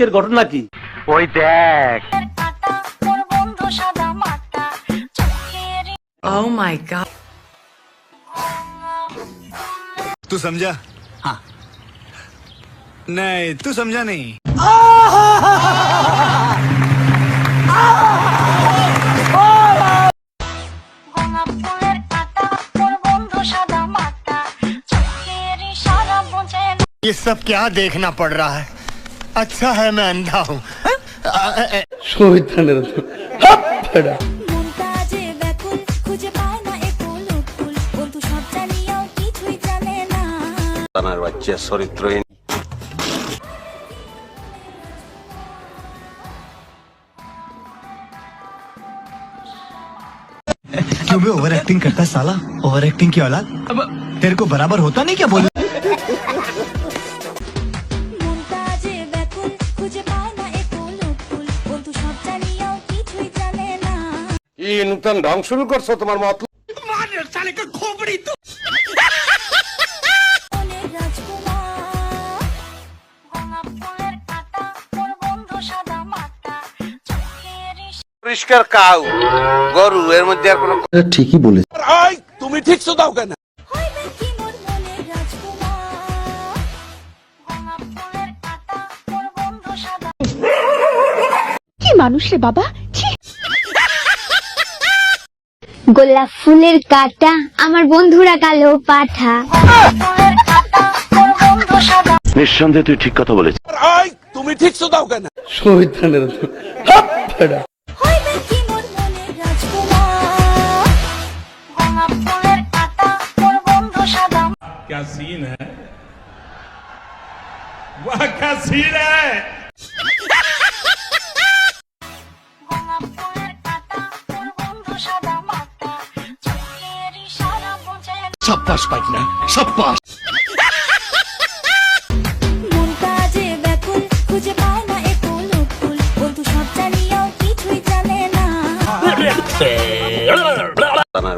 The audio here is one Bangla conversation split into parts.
আজকের ঘটনা কি? ওই দেখ। Oh my God. तू समझा? हाँ। नहीं, तू समझा नहीं। ये सब क्या देखना पड़ रहा है? अच्छा है मैं अंधा हूँ। শহীদানের বাচ্চা চরিত্রহীন। क्यों भी ओवर एक्टिंग करता साला? ओवर एक्टिंग की औलाद। तेरे को बराबर होता नहीं क्या बोल? কি নতুন ঢং শুরু করছো তোমার মত? পরিষ্কার কাউ গরু, এর মধ্যে আর কোনো ঠিকই বলেছে। তুমি ঠিকছো দাও কেন? কি মানুষ রে বাবা। গোলাপ ফুলের কাটা আমার বন্ধুরা কালো পাঠা। নিঃসন্দেহে তুই ঠিক কথা বলেছিস। তুমি ঠিকছো দাও কেন? শহীদানের क्या सीन है, वाह क्या सीन है। शाबाश पार्टनर, शाबाश।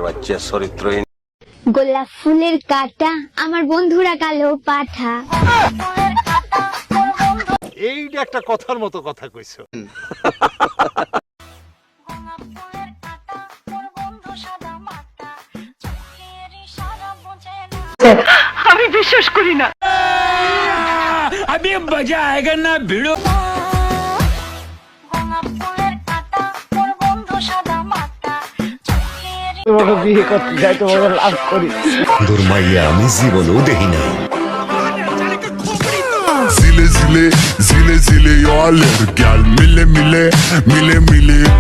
বাচ্চা চরিত্রহীন। গোলাপ ফুলের কাটা আমার বন্ধুরা কালো পাঠা। এইটা একটা কথার মতো কথা কইছো। আমি বিশ্বাস করি না। अभी मजा आएगा ना भिड़ो। বিয়ে করতে যাই তোমাকে লাভ করি। দুর্মাইয়া আমি জীবনেও দেখি না। Zile zile, zile zile, eu alerg, gheal, mile mile, mile mile.